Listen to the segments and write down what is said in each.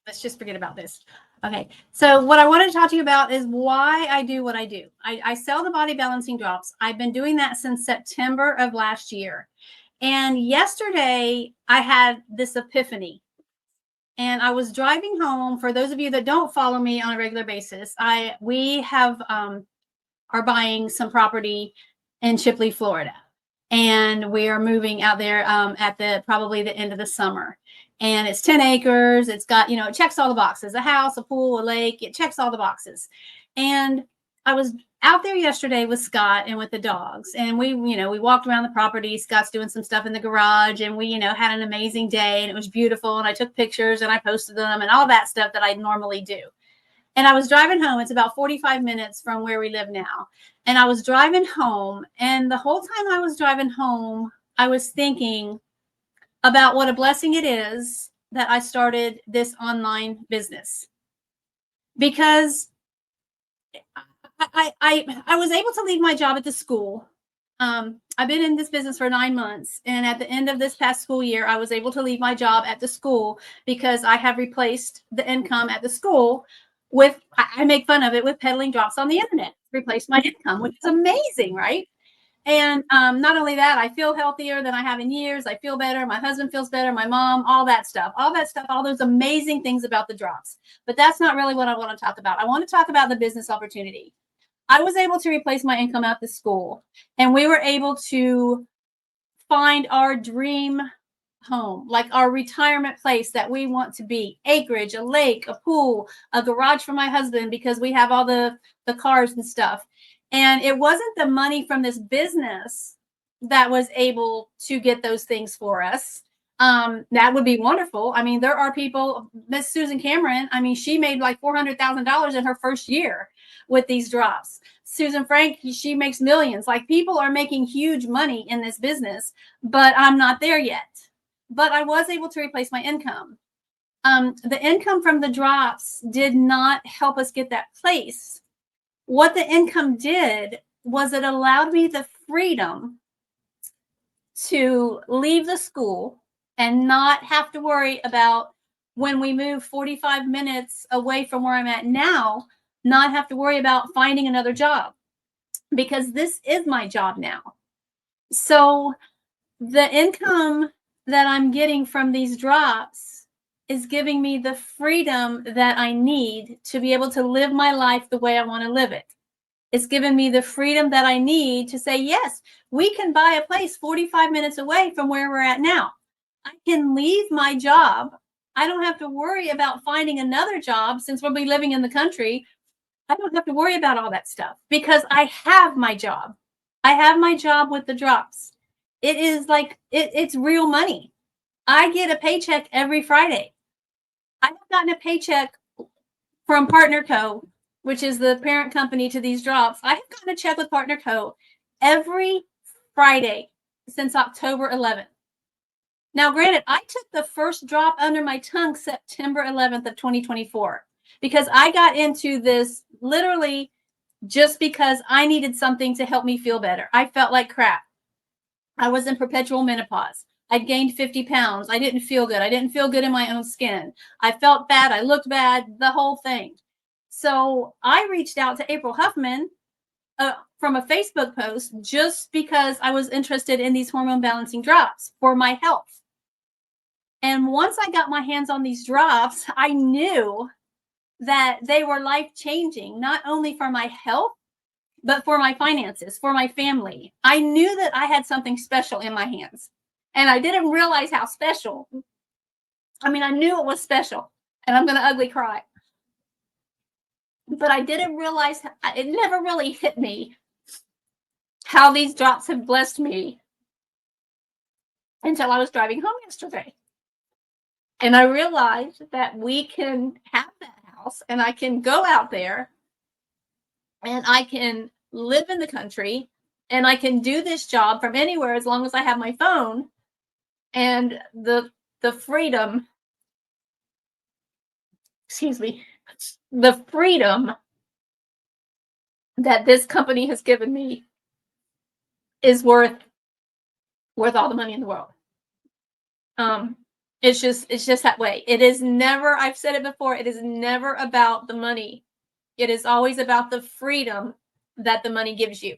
let's just forget about this. Okay. So what I want to talk to you about is why I do what I do. I sell the body balancing drops. I've been doing that since September of last year. And yesterday I had this epiphany. And I was driving home. For those of you that don't follow me on a regular basis, we have are buying some property in Chipley, Florida, and we are moving out there at the probably the end of the summer. And it's 10 acres. It's got, it checks all the boxes: a house, a pool, a lake. It checks all the boxes. And I was out there yesterday with Scott and with the dogs, and we walked around the property. Scott's doing some stuff in the garage, and we had an amazing day, and it was beautiful. And I took pictures and I posted them and all that stuff that I normally do. And I was driving home. It's about 45 minutes from where we live now. And I was driving home. And the whole time I was driving home, I was thinking about what a blessing it is that I started this online business. Because I was able to leave my job at the school. I've been in this business for 9 months. And at the end of this past school year, I was able to leave my job at the school because I have replaced the income at the school with, I make fun of it, with peddling drops on the internet. Replace my income, which is amazing, right? And not only that, I feel healthier than I have in years. I feel better. My husband feels better. My mom, all that stuff, all those amazing things about the drops. But that's not really what I want to talk about. I want to talk about the business opportunity. I was able to replace my income at the school, and we were able to find our dream home, like our retirement place that we want to be: acreage, a lake, a pool, a garage for my husband, because we have all the cars and stuff. And it wasn't the money from this business that was able to get those things for us. That would be wonderful. I mean, there are people, Miss Susan Cameron, I mean, she made like $400,000 in her first year with these drops. Susan Frank, she makes millions. Like, people are making huge money in this business, but I'm not there yet. But I was able to replace my income. The income from the drops did not help us get that place. What the income did was it allowed me the freedom to leave the school and not have to worry about, when we move 45 minutes away from where I'm at now, not have to worry about finding another job, because this is my job now. So the income that I'm getting from these drops is giving me the freedom that I need to be able to live my life the way I want to live it. It's given me the freedom that I need to say, yes, we can buy a place 45 minutes away from where we're at now. I can leave my job. I don't have to worry about finding another job, since we'll be living in the country. I don't have to worry about all that stuff because I have my job. I have my job with the drops. It is like, it's real money. I get a paycheck every Friday. I have gotten a paycheck from Partner Co., which is the parent company to these drops. I have gotten a check with Partner Co. every Friday since October 11th. Now, granted, I took the first drop under my tongue September 11th of 2024, because I got into this literally just because I needed something to help me feel better. I felt like crap. I was in perpetual menopause. I'd gained 50 pounds. I didn't feel good. I didn't feel good in my own skin. I felt bad. I looked bad, the whole thing. So I reached out to April Huffman from a Facebook post, just because I was interested in these hormone balancing drops for my health. And once I got my hands on these drops, I knew that they were life-changing, not only for my health, but for my finances, for my family. I knew that I had something special in my hands, and I didn't realize how special. I mean, I knew it was special, and I'm going to ugly cry. But I didn't realize, it never really hit me how these drops have blessed me until I was driving home yesterday. And I realized that we can have that house, and I can go out there, and I can live in the country, and I can do this job from anywhere as long as I have my phone. And the freedom, the freedom that this company has given me is worth all the money in the world. It's just that way. It is never, I've said it before, it is never about the money. It is always about the freedom that the money gives you.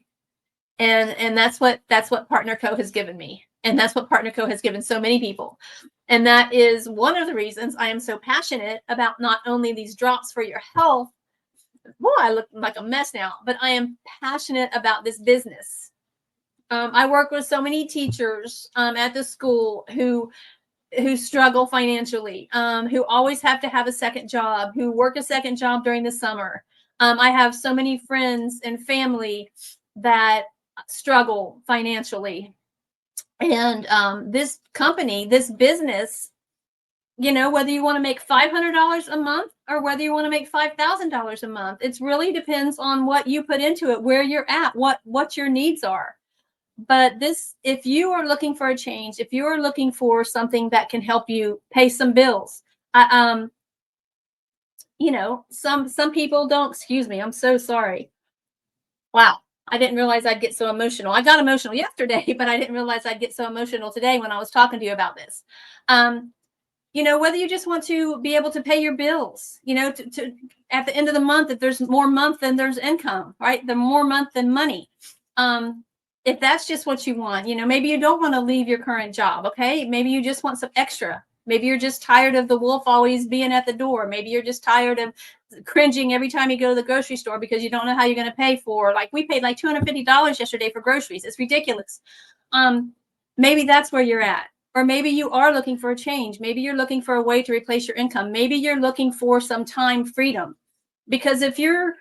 And that's what Partner Co has given me. And that's what Partner Co has given so many people. And that is one of the reasons I am so passionate about not only these drops for your health. Boy, I look like a mess now, but I am passionate about this business. I work with so many teachers at the school who struggle financially, who always have to have a second job, who work a second job during the summer. I have so many friends and family that struggle financially. And this company, this business, whether you want to make $500 a month or whether you want to make $5,000 a month, it really depends on what you put into it, where you're at, what your needs are. But this, if you are looking for a change, if you are looking for something that can help you pay some bills, some people don't, excuse me, I'm so sorry. Wow. I didn't realize I'd get so emotional. I got emotional yesterday, but I didn't realize I'd get so emotional today when I was talking to you about this. Whether you just want to be able to pay your bills, to at the end of the month, if there's more month than there's income, right? The more month than money. If that's just what you want, maybe you don't want to leave your current job. Okay. Maybe you just want some extra. Maybe you're just tired of the wolf always being at the door. Maybe you're just tired of cringing every time you go to the grocery store because you don't know how you're going to pay for, like, we paid like $250 yesterday for groceries. It's ridiculous. Maybe that's where you're at. Or maybe you are looking for a change. Maybe you're looking for a way to replace your income. Maybe you're looking for some time freedom. Because even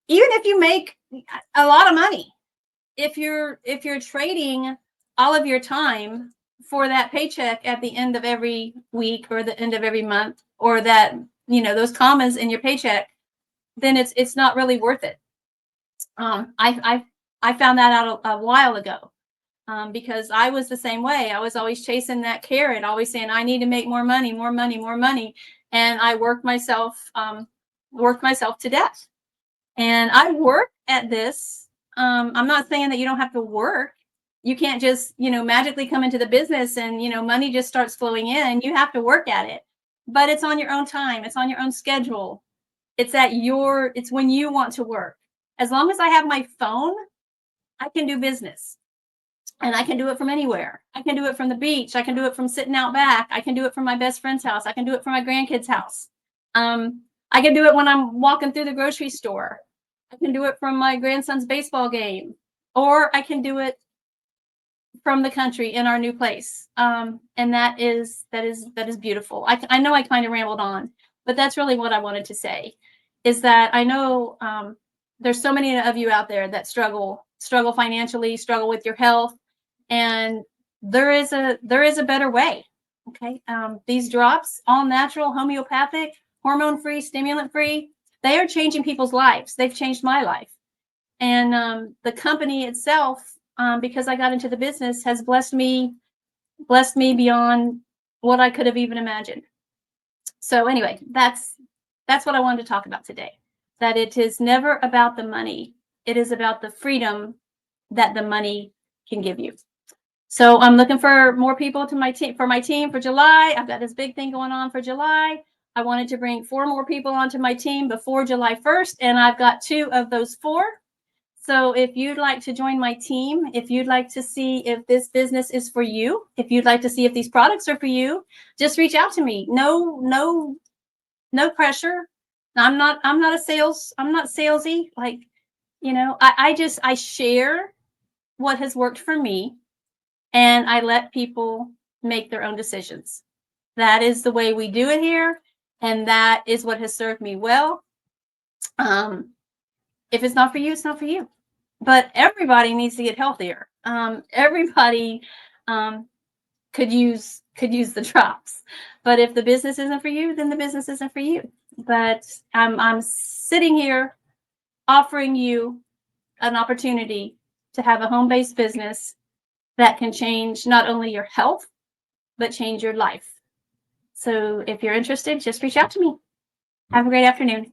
if you make a lot of money, if you're trading all of your time for that paycheck at the end of every week or the end of every month, or that, those commas in your paycheck, then it's not really worth it. I found that out a while ago. Because I was the same way. I was always chasing that carrot, always saying, I need to make more money, more money, more money. And I worked myself to death. And I work at this. I'm not saying that you don't have to work. You can't just, magically come into the business and, money just starts flowing in. You have to work at it. But it's on your own time. It's on your own schedule. It's when you want to work. As long as I have my phone, I can do business. And I can do it from anywhere. I can do it from the beach. I can do it from sitting out back. I can do it from my best friend's house. I can do it from my grandkids' house. I can do it when I'm walking through the grocery store. I can do it from my grandson's baseball game, or I can do it from the country in our new place. And that is beautiful. I know I kind of rambled on, but that's really what I wanted to say, is that I know there's so many of you out there that struggle financially, struggle with your health. And there is a better way. Okay. These drops, all natural, homeopathic, hormone-free, stimulant-free, they are changing people's lives. They've changed my life. And the company itself, because I got into the business, has blessed me beyond what I could have even imagined. So anyway, that's what I wanted to talk about today. That it is never about the money. It is about the freedom that the money can give you. So I'm looking for more people to my team for July. I've got this big thing going on for July. I wanted to bring 4 more people onto my team before July 1st, and I've got 2 of those 4. So if you'd like to join my team, if you'd like to see if this business is for you, if you'd like to see if these products are for you, just reach out to me. No pressure. I'm not salesy. Like, I share what has worked for me, and I let people make their own decisions. That is the way we do it here, and that is what has served me well. If it's not for you, it's not for you. But everybody needs to get healthier. Everybody could use the drops. But if the business isn't for you, then the business isn't for you. But I'm sitting here offering you an opportunity to have a home-based business that can change not only your health, but change your life. So if you're interested, just reach out to me. Have a great afternoon.